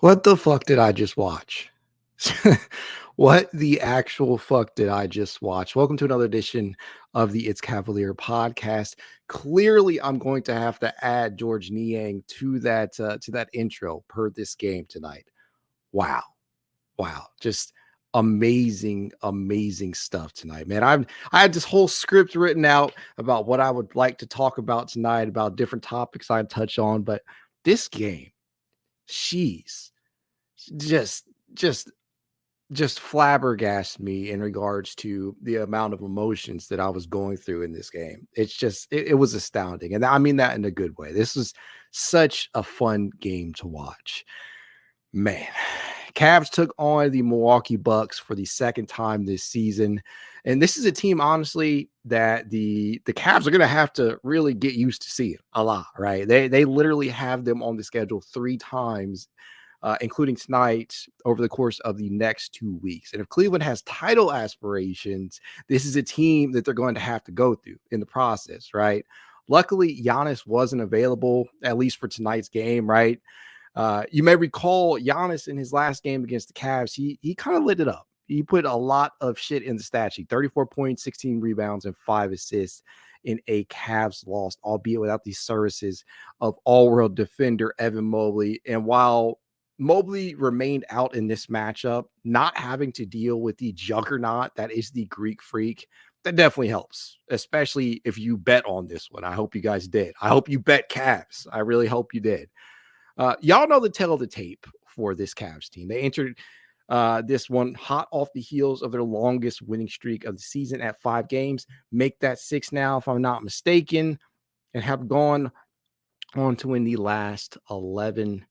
What the fuck did I just watch? What the actual fuck did I just watch? Welcome to another edition of the It's Cavalier podcast. Clearly, I'm going to have to add George Niang to that intro per this game tonight. Wow, wow, just amazing stuff tonight, man. I had this whole script written out about what I would like to talk about tonight, about different topics I'd touch on, but this game, she's just just just flabbergasted me in regards to the amount of emotions that I was going through in this game. It was astounding. And I mean that in a good way. This was such a fun game to watch. Man, Cavs took on the Milwaukee Bucks for the second time this season. And this is a team, honestly, that the Cavs are going to have to really get used to seeing a lot, right? They literally have them on the schedule three times, including tonight, over the course of the next 2 weeks. And if Cleveland has title aspirations, this is a team that they're going to have to go through in the process, right? Luckily, Giannis wasn't available, at least for tonight's game, right? You may recall Giannis in his last game against the Cavs, he kind of lit it up. He put a lot of shit in the stat sheet: 34 points, 16 rebounds, and 5 assists in a Cavs loss, albeit without the services of all-world defender Evan Mobley. And while Mobley remained out in this matchup, not having to deal with the juggernaut that is the Greek Freak, that definitely helps, especially if you bet on this one. I hope you guys did. I hope you bet Cavs. I really hope you did. Y'all know the tale of the tape for this Cavs team. They entered this one hot off the heels of their longest winning streak of the season at 5 games. Make that 6 now, if I'm not mistaken, and have gone on to win the last 11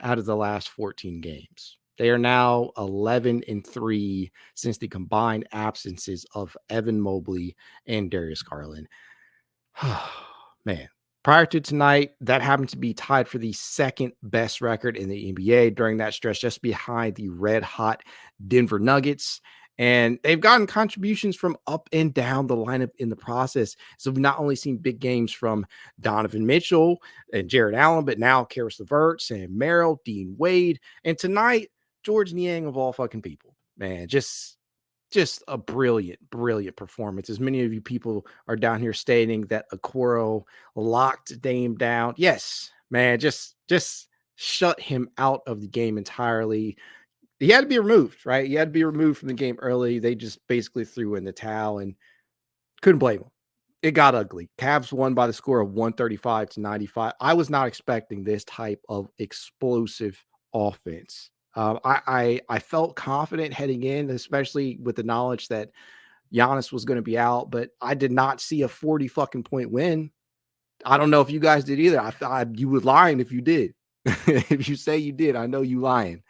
out of the last 14 games. They are now 11-3 since the combined absences of Evan Mobley and Darius Garland. Man. Prior to tonight, that happened to be tied for the second best record in the NBA during that stretch, just behind the red hot Denver Nuggets. And they've gotten contributions from up and down the lineup in the process. So we've not only seen big games from Donovan Mitchell and Jared Allen, but now Karis LeVert, Sam Merrill, Dean Wade, and tonight, George Niang of all fucking people. Man, just a brilliant performance. As many of you people are down here stating that Okoro locked Dame down. Yes, man, just shut him out of the game entirely. He had to be removed, right? He had to be removed from the game early. They just basically threw in the towel and couldn't blame him. It got ugly. Cavs won by the score of 135-95. I was not expecting this type of explosive offense. I felt confident heading in, especially with the knowledge that Giannis was going to be out, but I did not see a 40 fucking point win. I don't know if you guys did either. I thought you were lying if you did. If you say you did, I know you lying.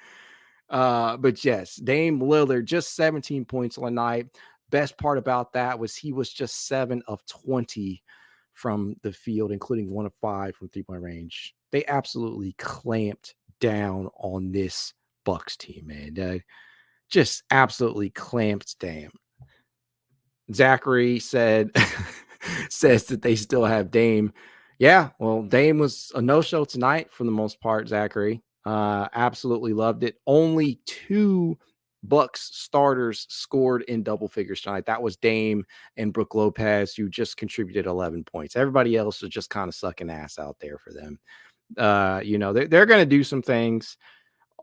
But yes, Dame Lillard, just 17 points on the night. Best part about that was he was just 7 of 20 from the field, including 1 of 5 from 3-point range. They absolutely clamped down on this Bucks team, man. Just absolutely clamped down. Zachary says that they still have Dame. Yeah, well, Dame was a no-show tonight for the most part, Zachary. Absolutely loved it. Only 2 Bucks starters scored in double figures tonight. That was Dame and Brook Lopez, who just contributed 11 points. Everybody else was just kind of sucking ass out there for them. They're going to do some things,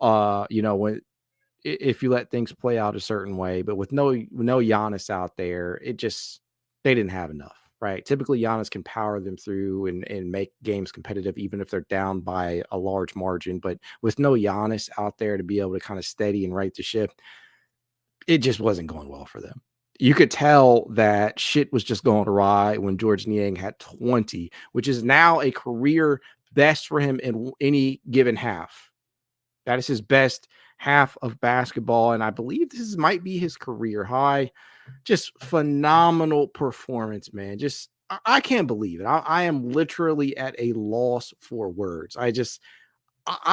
when if you let things play out a certain way, but with no Giannis out there, they didn't have enough, right? Typically Giannis can power them through and make games competitive, even if they're down by a large margin. But with no Giannis out there to be able to kind of steady and right the ship, it just wasn't going well for them. You could tell that shit was just going awry when George Niang had 20, which is now a career best for him in any given half. That is his best half of basketball, and I believe this might be his career high. Just phenomenal performance, man. I can't believe it. I am literally at a loss for words. I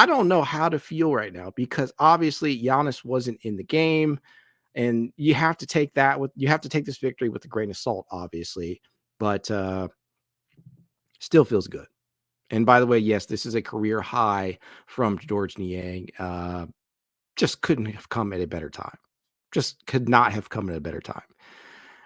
don't know how to feel right now, because obviously Giannis wasn't in the game, and you have to take this victory with a grain of salt, obviously, but still feels good. And by the way, yes, this is a career high from George Niang. Just couldn't have come at a better time. Just could not have come at a better time.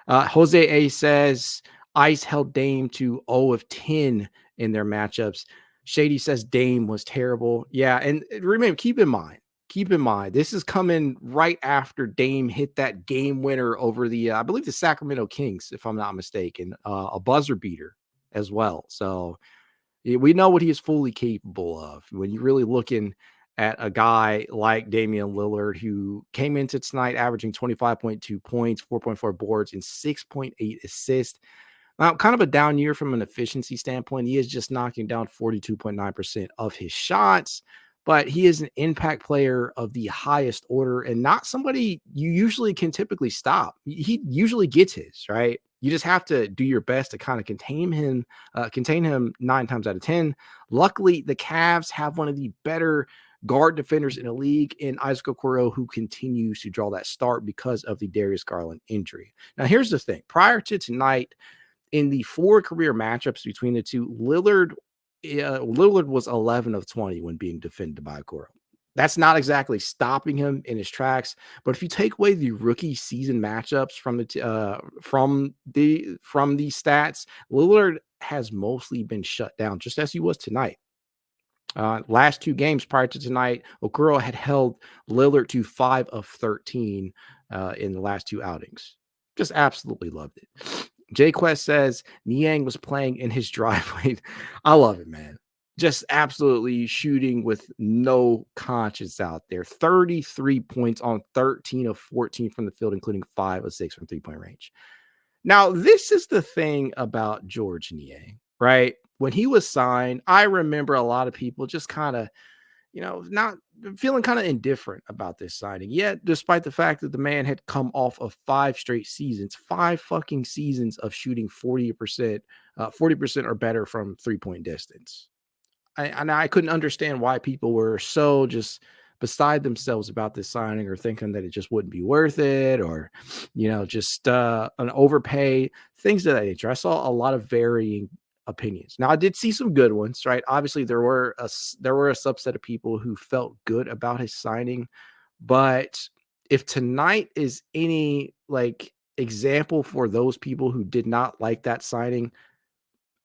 Jose A says Ice held Dame to 0 of 10 in their matchups. Shady says Dame was terrible. Yeah, and remember, keep in mind, this is coming right after Dame hit that game winner over the, I believe the Sacramento Kings, if I'm not mistaken, a buzzer beater as well. So we know what he is fully capable of. When you're really looking at a guy like Damian Lillard, who came into tonight averaging 25.2 points, 4.4 boards, and 6.8 assists. Now, kind of a down year from an efficiency standpoint. He is just knocking down 42.9% of his shots, but he is an impact player of the highest order and not somebody you usually can typically stop. He usually gets his, right? You just have to do your best to kind of contain him 9 times out of 10. Luckily, the Cavs have one of the better guard defenders in the league in Isaac Okoro, who continues to draw that start because of the Darius Garland injury. Now, here's the thing. Prior to tonight, in the 4 career matchups between the two, Lillard was 11 of 20 when being defended by Okoro. That's not exactly stopping him in his tracks, but if you take away the rookie season matchups from the stats, Lillard has mostly been shut down, just as he was tonight. Last 2 games prior to tonight, Okoro had held Lillard to 5 of 13 in the last 2 outings. Just absolutely loved it. Jay Quest says Niang was playing in his driveway. I love it, man. Just absolutely shooting with no conscience out there. 33 points on 13 of 14 from the field, including 5 of 6 from 3-point range. Now, this is the thing about George Niang, right? When he was signed, I remember a lot of people just kind of, not feeling kind of indifferent about this signing. Yet, despite the fact that the man had come off of 5 straight seasons, 5 fucking seasons of shooting 40%, 40% or better from 3-point distance. I couldn't understand why people were so just beside themselves about this signing or thinking that it just wouldn't be worth it or, just an overpay, things of that nature. I saw a lot of varying opinions. Now, I did see some good ones, right? Obviously, there were a subset of people who felt good about his signing, but if tonight is any example for those people who did not like that signing,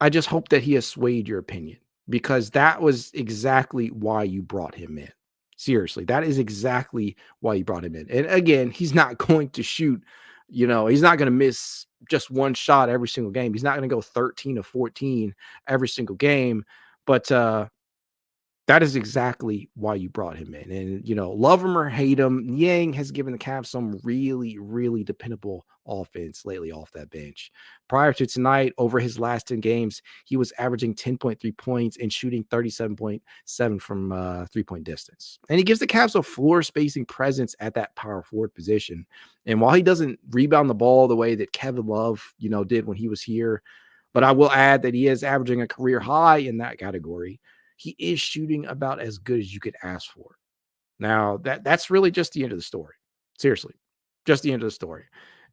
I just hope that he has swayed your opinion, because that was exactly why you brought him in. Seriously, that is exactly why you brought him in. And again, he's not going to shoot, he's not going to miss just one shot every single game. He's not going to go 13 to 14 every single game. But that is exactly why you brought him in. And, love him or hate him, Niang has given the Cavs some really, really dependable offense lately off that bench. Prior to tonight, over his last 10 games, he was averaging 10.3 points and shooting 37.7 from 3-point distance. And he gives the Cavs a floor spacing presence at that power forward position. And while he doesn't rebound the ball the way that Kevin Love, did when he was here, but I will add that he is averaging a career high in that category. He is shooting about as good as you could ask for. Now, that's really just the end of the story. Seriously, just the end of the story.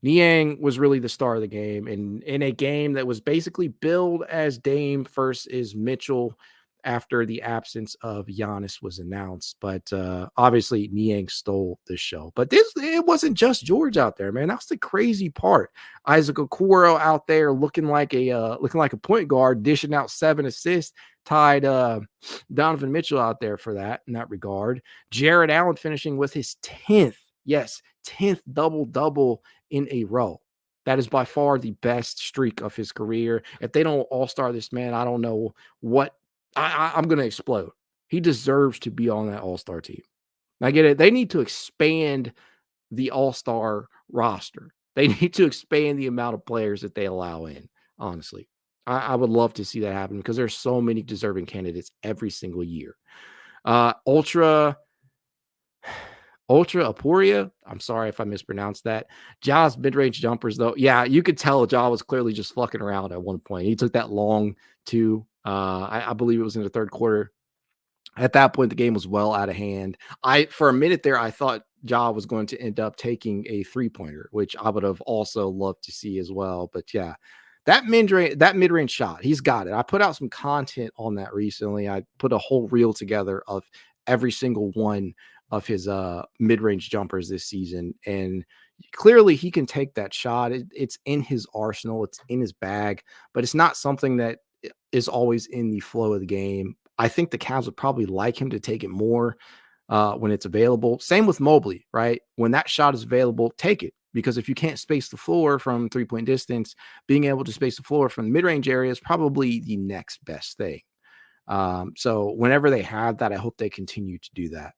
Niang was really the star of the game, and in a game that was basically billed as Dame versus Mitchell after the absence of Giannis was announced. But obviously, Niang stole the show. But it wasn't just George out there, man. That's the crazy part. Isaac Okoro out there looking like a point guard, dishing out 7 assists, tied Donovan Mitchell out there for that in that regard. Jared Allen finishing with his 10th double-double in a row. That is by far the best streak of his career. If they don't all-star this man, I don't know what. I'm going to explode. He deserves to be on that all-star team. I get it. They need to expand the all-star roster. They need to expand the amount of players that they allow in, honestly. I would love to see that happen because there's so many deserving candidates every single year. Ultra Aporia. I'm sorry if I mispronounced that. Ja's mid-range jumpers, though. Yeah, you could tell Ja was clearly just fucking around at one point. He took that long too. I believe it was in the third quarter. At that point, the game was well out of hand. For a minute there, I thought Ja was going to end up taking a 3-pointer, which I would have also loved to see as well. But yeah, that mid-range shot, he's got it. I put out some content on that recently. I put a whole reel together of every single one of his mid-range jumpers this season, and clearly he can take that shot. It's in his arsenal, it's in his bag, but it's not something that is always in the flow of the game. I think the Cavs would probably like him to take it more when it's available. Same with Mobley, right? When that shot is available, take it. Because if you can't space the floor from 3-point distance, being able to space the floor from the mid-range area is probably the next best thing. So whenever they have that, I hope they continue to do that.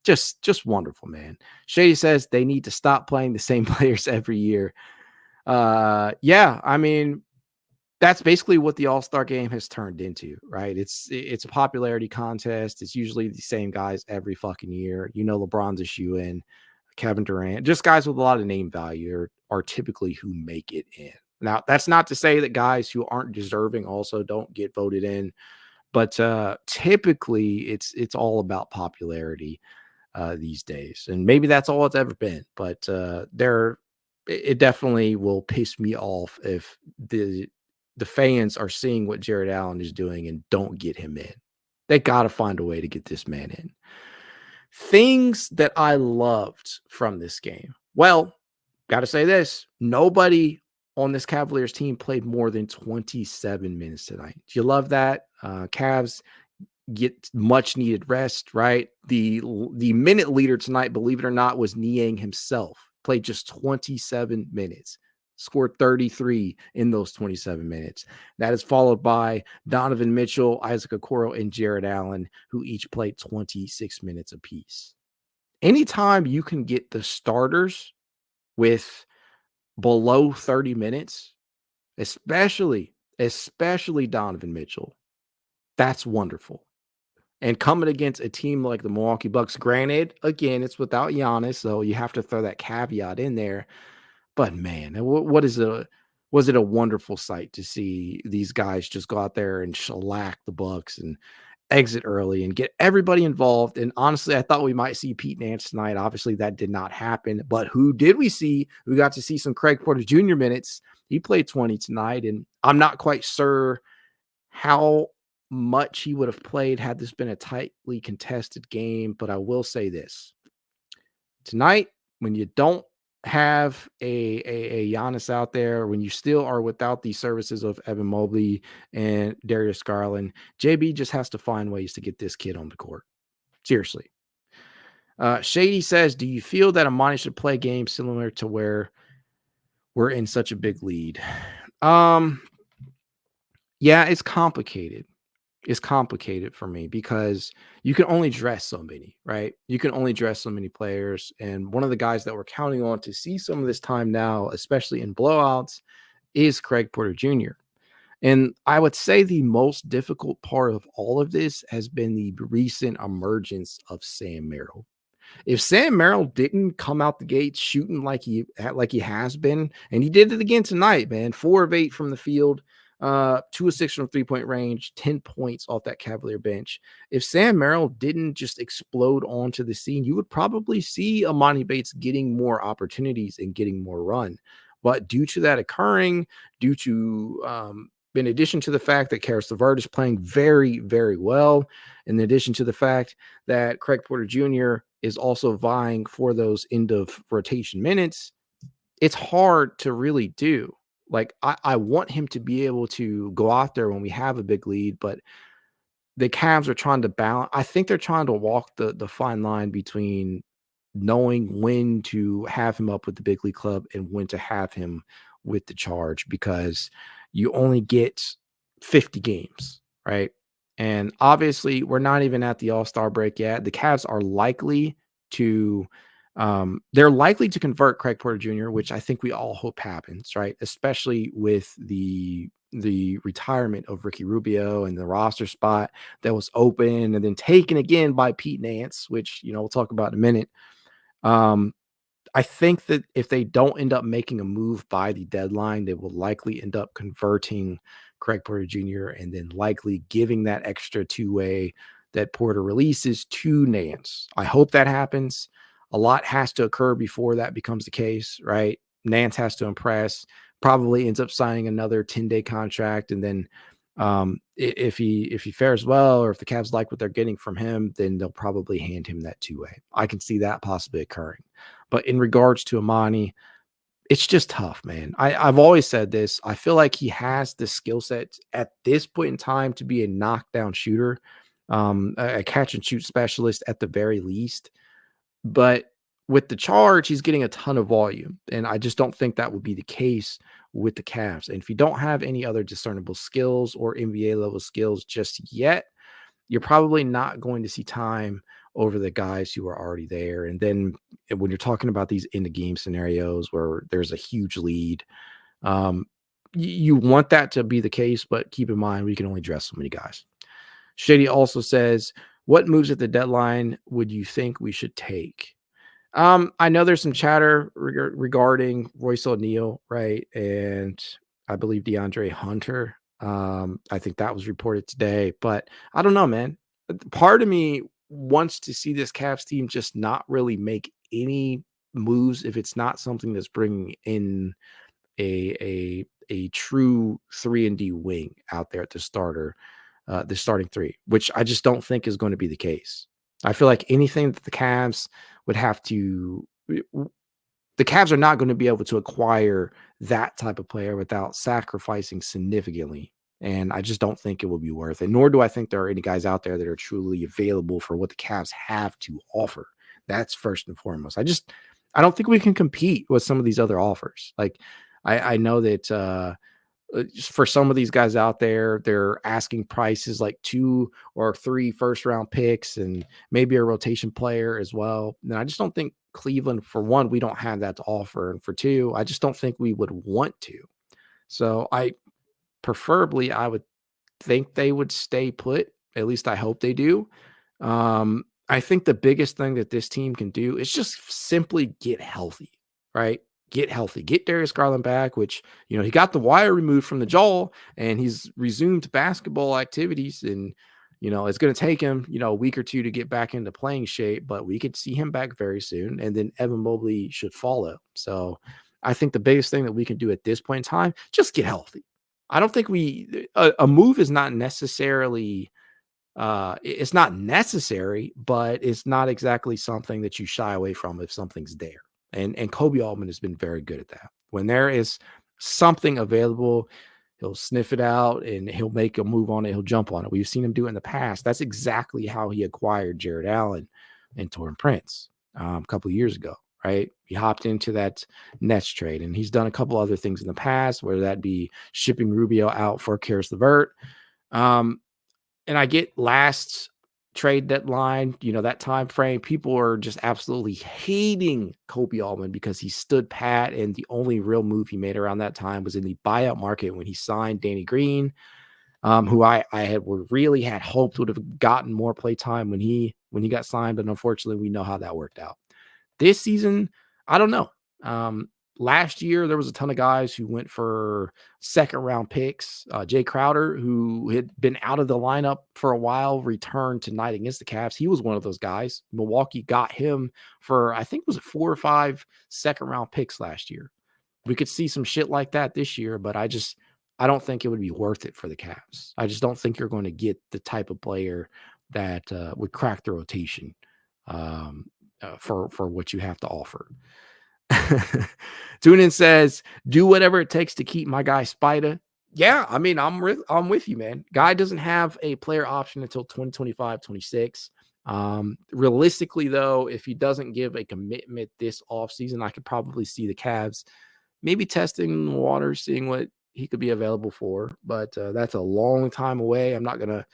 Just wonderful, man. Shady says they need to stop playing the same players every year. Yeah, I mean, that's basically what the All-Star game has turned into, right? It's a popularity contest. It's usually the same guys every fucking year. LeBron's a shoe-in, Kevin Durant, just guys with a lot of name value are typically who make it in. Now, that's not to say that guys who aren't deserving also don't get voted in, but typically it's all about popularity these days. And maybe that's all it's ever been, but it definitely will piss me off if the fans are seeing what Jared Allen is doing and don't get him in. They got to find a way to get this man in. Things that I loved from this game. Well, got to say this. Nobody on this Cavaliers team played more than 27 minutes tonight. Do you love that? Cavs get much needed rest, right? The minute leader tonight, believe it or not, was Niang himself. Played just 27 minutes. Scored 33 in those 27 minutes. That is followed by Donovan Mitchell, Isaac Okoro, and Jared Allen, who each played 26 minutes apiece. Anytime you can get the starters with below 30 minutes, especially Donovan Mitchell, that's wonderful. And coming against a team like the Milwaukee Bucks, granted, again, it's without Giannis, so you have to throw that caveat in there. But man, was it a wonderful sight to see these guys just go out there and shellac the Bucks and exit early and get everybody involved. And honestly, I thought we might see Pete Nance tonight. Obviously, that did not happen. But who did we see? We got to see some Craig Porter Jr. minutes. He played 20 tonight, and I'm not quite sure how much he would have played had this been a tightly contested game. But I will say this. Tonight, when you don't have a Giannis out there, when you still are without the services of Evan Mobley and Darius Garland, JB just has to find ways to get this kid on the court. Seriously. Shady says, do you feel that Amani should play games similar to where we're in such a big lead? Yeah, it's complicated. It's complicated for me because you can only dress so many, right? You can only dress so many players. And one of the guys that we're counting on to see some of this time now, especially in blowouts, is Craig Porter Jr. And I would say the most difficult part of all of this has been the recent emergence of Sam Merrill. If Sam Merrill didn't come out the gate shooting like he has been, and he did it again tonight, man, 4 of 8 from the field, 2 of 6 from 3-point range, 10 points off that Cavalier bench. If Sam Merrill didn't just explode onto the scene, you would probably see Amani Bates getting more opportunities and getting more run. But due to that occurring, due to in addition to the fact that Karis LeVert is playing very, very well, in addition to the fact that Craig Porter Jr. is also vying for those end of rotation minutes, it's hard to really do. Like, I want him to be able to go out there when we have a big lead, but the Cavs are trying to balance. I think they're trying to walk the fine line between knowing when to have him up with the big league club and when to have him with the charge, because you only get 50 games, right? And obviously, we're not even at the All-Star break yet. The Cavs are likely to they're likely to convert Craig Porter Jr., which I think we all hope happens, right? Especially with the retirement of Ricky Rubio and the roster spot that was open and then taken again by Pete Nance, which, we'll talk about in a minute. I think that if they don't end up making a move by the deadline, they will likely end up converting Craig Porter Jr. and then likely giving that extra two-way that Porter releases to Nance. I hope that happens. A lot has to occur before that becomes the case, right? Nance has to impress. probably ends up signing another 10-day contract, and then if he fares well, or if the Cavs like what they're getting from him, then they'll probably hand him that two-way. I can see that possibly occurring. But in regards to Amani, it's just tough, man. I've always said this. I feel like he has the skill set at this point in time to be a knockdown shooter, a catch and shoot specialist at the very least. But with the charge, he's getting a ton of volume, and I just don't think that would be the case with the Cavs. And if you don't have any other discernible skills or NBA level skills just yet, you're probably not going to see time over the guys who are already there. And then when you're talking about these end of game scenarios where there's a huge lead, um, you want that to be the case, but keep in mind we can only dress so many guys. Shady also says, what moves at the deadline would you think we should take? I know there's some chatter regarding Royce O'Neal, right? And I believe DeAndre Hunter. I think that was reported today, but I don't know, man. Part of me wants to see this Cavs team just not really make any moves if it's not something that's bringing in a true 3-and-D wing out there at the starting three, which I just don't think is going to be the case. I feel like anything that the Cavs would have to, the Cavs are not going to be able to acquire that type of player without sacrificing significantly. And I just don't think it will be worth it. Nor do I think there are any guys out there that are truly available for what the Cavs have to offer. That's first and foremost. I don't think we can compete with some of these other offers. Like I know that for some of these guys out there, they're asking prices like 2 or 3 first round picks and maybe a rotation player as well. And I just don't think Cleveland, for one, we don't have that to offer. And for two, I just don't think we would want to. So I would think they would stay put. At least I hope they do. I think the biggest thing that this team can do is just simply get healthy, right? Get healthy. Get Darius Garland back, which, he got the wire removed from the jaw and he's resumed basketball activities. And, it's going to take him, a week or two to get back into playing shape, but we could see him back very soon. And then Evan Mobley should follow. So I think the biggest thing that we can do at this point in time, just get healthy. I don't think a move is not necessarily it's not necessary, but it's not exactly something that you shy away from if something's there. And Kobe Altman has been very good at that. When there is something available, he'll sniff it out and he'll make a move on it. He'll jump on it. We've seen him do it in the past. That's exactly how he acquired Jared Allen and Torrey Prince a couple of years ago, right? He hopped into that Nets trade, and he's done a couple other things in the past, whether that be shipping Rubio out for Karis LeVert. And I get last trade deadline, that time frame, people are just absolutely hating Kobe Altman because he stood pat, and the only real move he made around that time was in the buyout market when he signed Danny Green, who I really had hoped would have gotten more play time when he got signed, but unfortunately we know how that worked out. This season, I don't know. Last year, there was a ton of guys who went for second-round picks. Jay Crowder, who had been out of the lineup for a while, returned tonight against the Cavs. He was one of those guys. Milwaukee got him for, I think, was it 4 or 5 second-round picks last year. We could see some shit like that this year, but I don't think it would be worth it for the Cavs. I just don't think you're going to get the type of player that would crack the rotation for what you have to offer. Tune says, do whatever it takes to keep my guy Spida. Yeah, I mean, I'm with you, man. Guy doesn't have a player option until 2025, 26. Realistically, though, if he doesn't give a commitment this offseason, I could probably see the Cavs maybe testing the water, seeing what he could be available for. But that's a long time away. I'm not gonna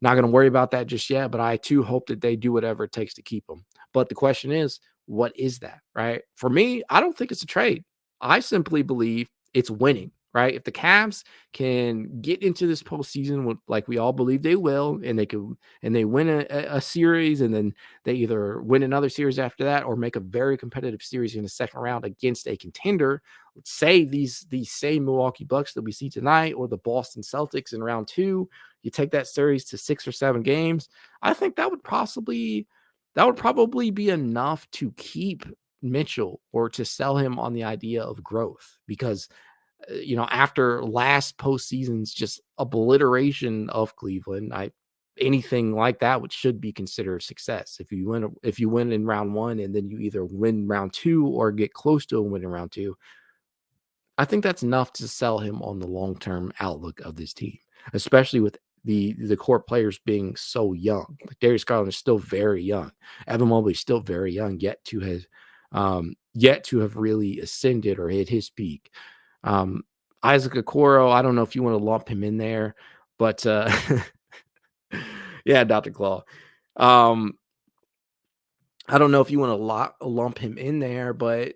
worry about that just yet. But I too hope that they do whatever it takes to keep him. But the question is, what is that, right? For me, I don't think it's a trade. I simply believe it's winning, right? If the Cavs can get into this postseason, like we all believe they will, and they win a series, and then they either win another series after that or make a very competitive series in the second round against a contender. Let's say these same Milwaukee Bucks that we see tonight, or the Boston Celtics in round 2, you take that series to 6 or 7 games. I think that would probably be enough to keep Mitchell or to sell him on the idea of growth, because After last postseason's just obliteration of Cleveland, anything like that should be considered success. If you win in round one and then you either win round two or get close to a win in round two, I think that's enough to sell him on the long-term outlook of this team, especially with the core players being so young. Like Darius Garland is still very young. Evan Mobley is still very young, yet to have really ascended or hit his peak. Isaac Okoro, I don't know if you want to lump him in there, but yeah, Dr. Claw. I don't know if you want to lump him in there, but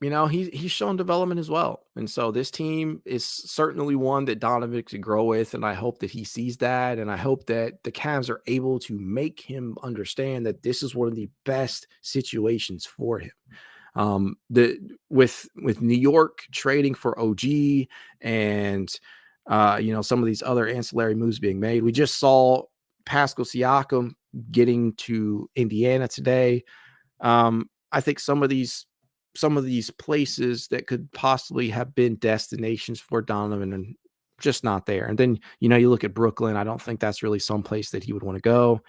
he's shown development as well. And so this team is certainly one that Donovan could grow with. And I hope that he sees that. And I hope that the Cavs are able to make him understand that this is one of the best situations for him. With New York trading for OG and some of these other ancillary moves being made. We just saw Pascal Siakam getting to Indiana today. I think some of these places that could possibly have been destinations for Donovan and just not there. And then, you look at Brooklyn. I don't think that's really some place that he would want to go.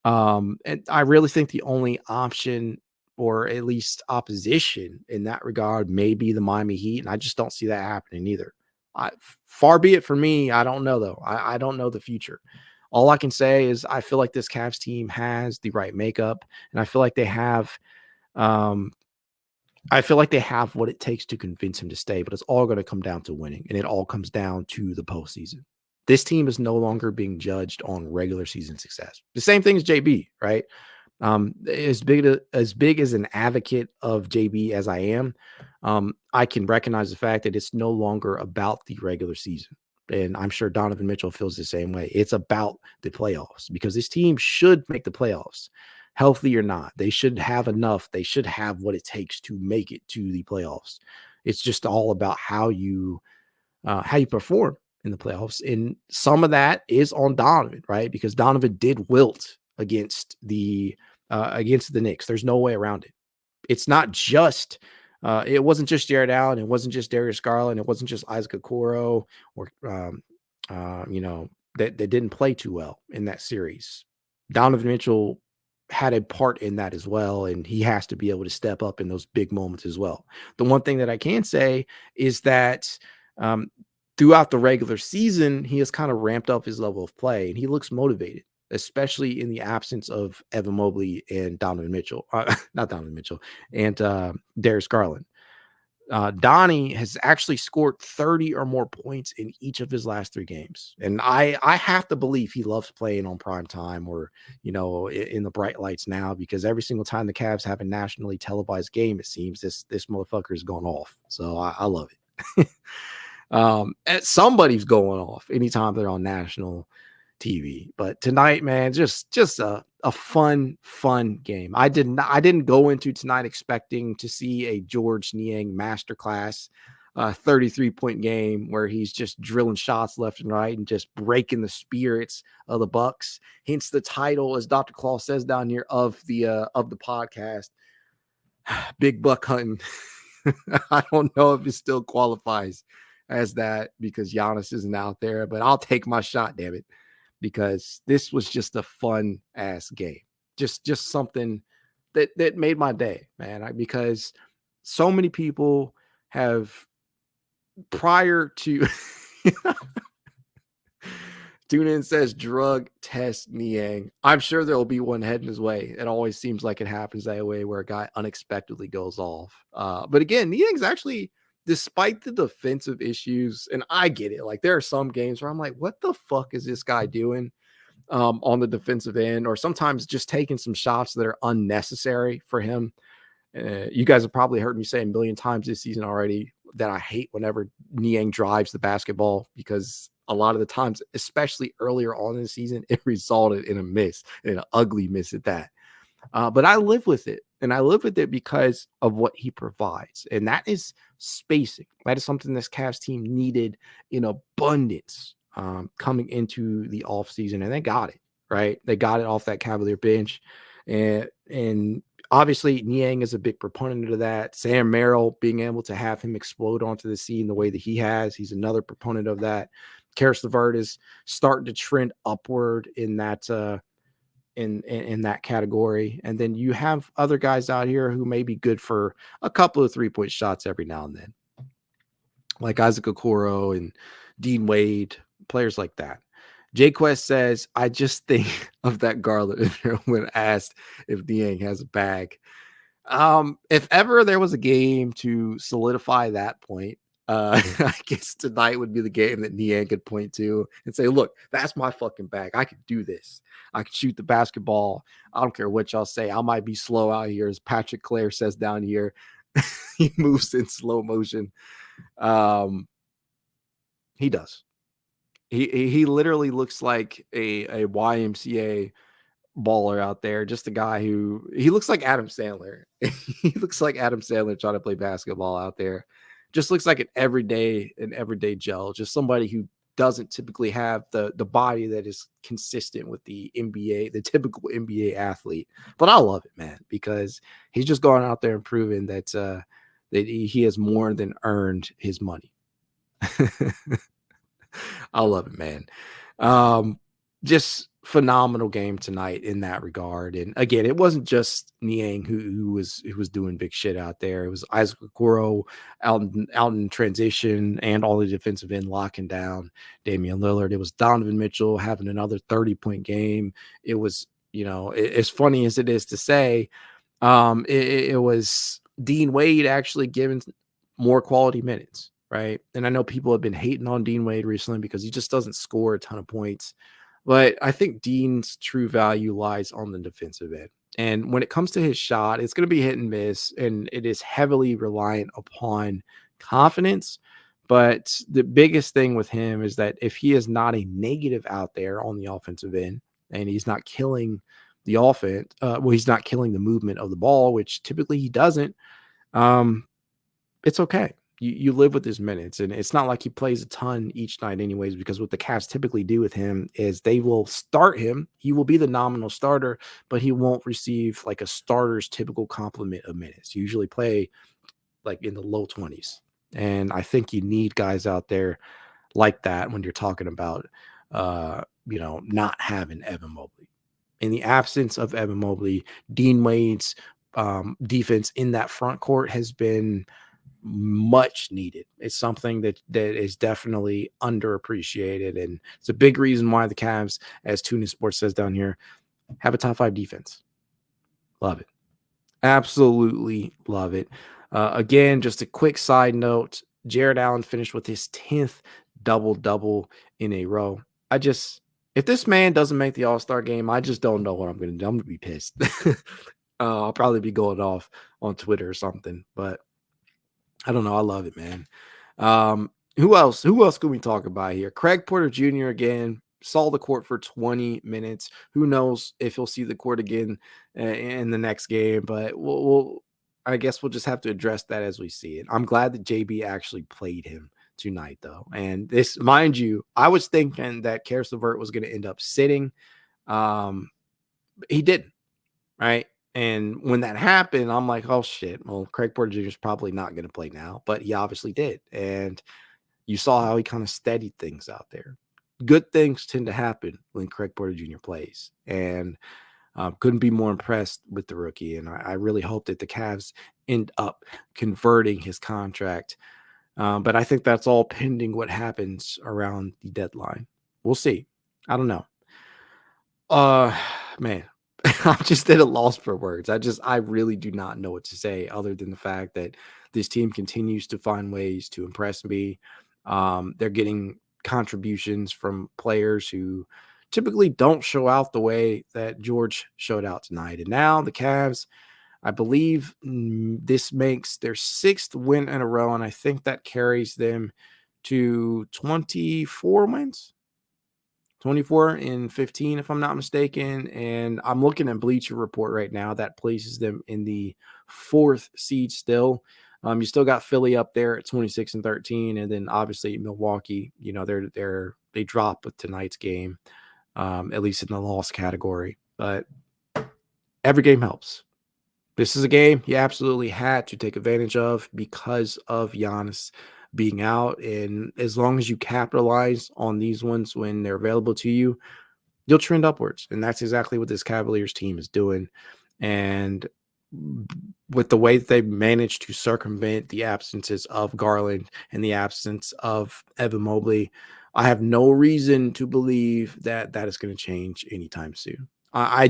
And I really think the only option or at least opposition in that regard may be the Miami Heat. And I just don't see that happening either. Far be it for me. I don't know, though. I don't know the future. All I can say is I feel like this Cavs team has the right makeup, and I feel like they have what it takes to convince him to stay, but it's all going to come down to winning, and it all comes down to the postseason. This team is no longer being judged on regular season success. The same thing as JB, right? As big as an advocate of JB as I am, I can recognize the fact that it's no longer about the regular season. And I'm sure Donovan Mitchell feels the same way. It's about the playoffs because this team should make the playoffs. Healthy or not, they should have enough. They should have what it takes to make it to the playoffs. It's just all about how you perform in the playoffs. And some of that is on Donovan, right? Because Donovan did wilt against the Knicks. There's no way around it. It's not just it wasn't just Jared Allen. It wasn't just Darius Garland. It wasn't just Isaac Okoro or that didn't play too well in that series. Donovan Mitchell had a part in that as well, and he has to be able to step up in those big moments as well. The one thing that I can say is that throughout the regular season, he has kind of ramped up his level of play, and he looks motivated, especially in the absence of Evan Mobley and Donovan Mitchell, not Donovan Mitchell, and Darius Garland. Donnie has actually scored 30 or more points in each of his last 3 games. And I have to believe he loves playing on prime time or, in the bright lights now, because every single time the Cavs have a nationally televised game, it seems this motherfucker is going off. So I love it. And somebody's going off anytime they're on national TV. But tonight, man, just a fun game. I didn't go into tonight expecting to see a George Niang masterclass, 33-point game where he's just drilling shots left and right and just breaking the spirits of the Bucks. Hence the title, as Dr. Claw says down here, of the podcast, Big Buck Hunting. I don't know if it still qualifies as that because Giannis isn't out there, but I'll take my shot, damn it. Because this was just a fun ass game, just something that made my day, man. Because so many people have prior to Tune in says drug test Niang. I'm sure there will be one heading his way. It always seems like it happens that way where a guy unexpectedly goes off. But again, Niang's actually, despite the defensive issues, and I get it, like there are some games where I'm like, what the fuck is this guy doing on the defensive end? Or sometimes just taking some shots that are unnecessary for him. You guys have probably heard me say a million times this season already that I hate whenever Niang drives the basketball, because a lot of the times, especially earlier on in the season, it resulted in a miss, and an ugly miss at that. But I live with it, and I live with it because of what he provides, and that is spacing. That is something this Cavs team needed in abundance coming into the offseason, and they got it, right? They got it off that Cavalier bench, and Obviously, Niang is a big proponent of that. Sam Merrill, being able to have him explode onto the scene the way that he has, he's another proponent of that. Karis LeVert is starting to trend upward in that in that category. And then you have other guys out here who may be good for a couple of 3-point shots every now and then, like Isaac Okoro and Dean Wade, players like that. Jay Quest says, I just think of that Garland when asked if Niang has a bag. If ever there was a game to solidify that point, I guess tonight would be the game that Niang could point to and say, look, that's my fucking bag. I could do this. I can shoot the basketball. I don't care what y'all say. I might be slow out here, as Patrick Clare says down here. He moves in slow motion. He does. He literally looks like a YMCA baller out there, just a guy who he looks like Adam Sandler. He looks like Adam Sandler trying to play basketball out there. Just looks like an everyday Joe, just somebody who doesn't typically have the body that is consistent with the NBA, the typical NBA athlete. But I love it, man, because he's just going out there and proving that that he has more than earned his money. I love it, man. Just phenomenal game tonight in that regard. And again, it wasn't just Niang who was doing big shit out there. It was Isaac Okoro out in transition and all the defensive end locking down Damian Lillard. It was Donovan Mitchell having another 30-point game. It was, as funny as it is to say, it was Dean Wade actually giving more quality minutes, right? And I know people have been hating on Dean Wade recently because he just doesn't score a ton of points. But I think Dean's true value lies on the defensive end. And when it comes to his shot, it's going to be hit and miss, and it is heavily reliant upon confidence. But the biggest thing with him is that if he is not a negative out there on the offensive end and he's not killing the offense, he's not killing the movement of the ball, which typically he doesn't, it's okay. You live with his minutes, and it's not like he plays a ton each night anyways, because what the Cavs typically do with him is they will start him. He will be the nominal starter, but he won't receive like a starter's typical complement of minutes. You usually play like in the low 20s. And I think you need guys out there like that when you're talking about, not having Evan Mobley. In the absence of Evan Mobley, Dean Wade's defense in that front court has been much needed. It's something that is definitely underappreciated, and it's a big reason why the Cavs, as Tuna Sports says down here, have a top 5 defense. Love it. Absolutely love it. Again, just a quick side note, Jared Allen finished with his 10th double-double in a row. If this man doesn't make the All-Star game, I just don't know what I'm going to do. I'm going to be pissed. I'll probably be going off on Twitter or something, but I don't know. I love it, man. Who else? Who else can we talk about here? Craig Porter Jr. again saw the court for 20 minutes. Who knows if he'll see the court again in the next game? But I guess we'll just have to address that as we see it. I'm glad that JB actually played him tonight, though. And this, mind you, I was thinking that Karis LeVert was going to end up sitting. He didn't, right? And when that happened, I'm like, oh, shit. Well, Craig Porter Jr. is probably not going to play now, but he obviously did. And you saw how he kind of steadied things out there. Good things tend to happen when Craig Porter Jr. plays. And couldn't be more impressed with the rookie. And I really hope that the Cavs end up converting his contract. But I think that's all pending what happens around the deadline. We'll see. I don't know. Man. I'm just at a loss for words. I really do not know what to say other than the fact that this team continues to find ways to impress me. They're getting contributions from players who typically don't show out the way that George showed out tonight. And now the Cavs, I believe this makes their 6th win in a row, and I think that carries them to 24 wins. 24 and 15, if I'm not mistaken. And I'm looking at Bleacher Report right now. That places them in the 4th seed still. You still got Philly up there at 26 and 13. And then obviously Milwaukee, they drop with tonight's game, at least in the loss category. But every game helps. This is a game you absolutely had to take advantage of because of Giannis being out. And as long as you capitalize on these ones when they're available to you, you'll trend upwards. And that's exactly what this Cavaliers team is doing. And with the way that they've managed to circumvent the absences of Garland and the absence of Evan Mobley, I have no reason to believe that that is going to change anytime soon. I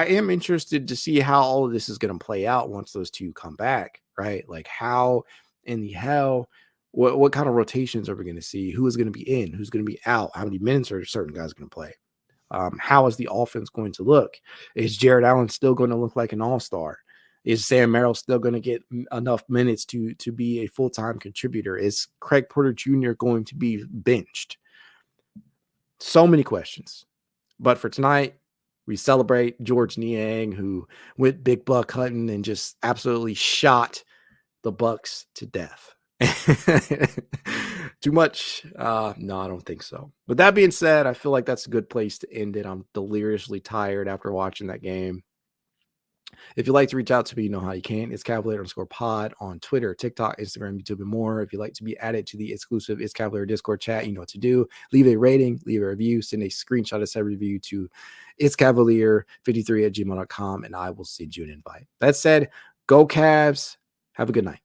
am interested to see how all of this is going to play out once those two come back, right? Like how in the hell, what kind of rotations are we going to see? Who is going to be in? Who's going to be out? How many minutes are certain guys going to play? How is the offense going to look? Is Jared Allen still going to look like an all-star? Is Sam Merrill still going to get enough minutes to be a full-time contributor? Is Craig Porter Jr. going to be benched? So many questions. But for tonight, we celebrate George Niang, who went big buck hunting and just absolutely shot the Bucks to death. Too much? No, I don't think so. But that being said, I feel like that's a good place to end it. I'm deliriously tired after watching that game. If you'd like to reach out to me, you know how you can. It's Cavalier_pod on Twitter, TikTok, Instagram, YouTube, and more. If you'd like to be added to the exclusive It's Cavalier Discord chat, you know what to do. Leave a rating, leave a review, send a screenshot of said review to itscavalier53@gmail.com, and I will send you an invite. That said, go Cavs. Have a good night.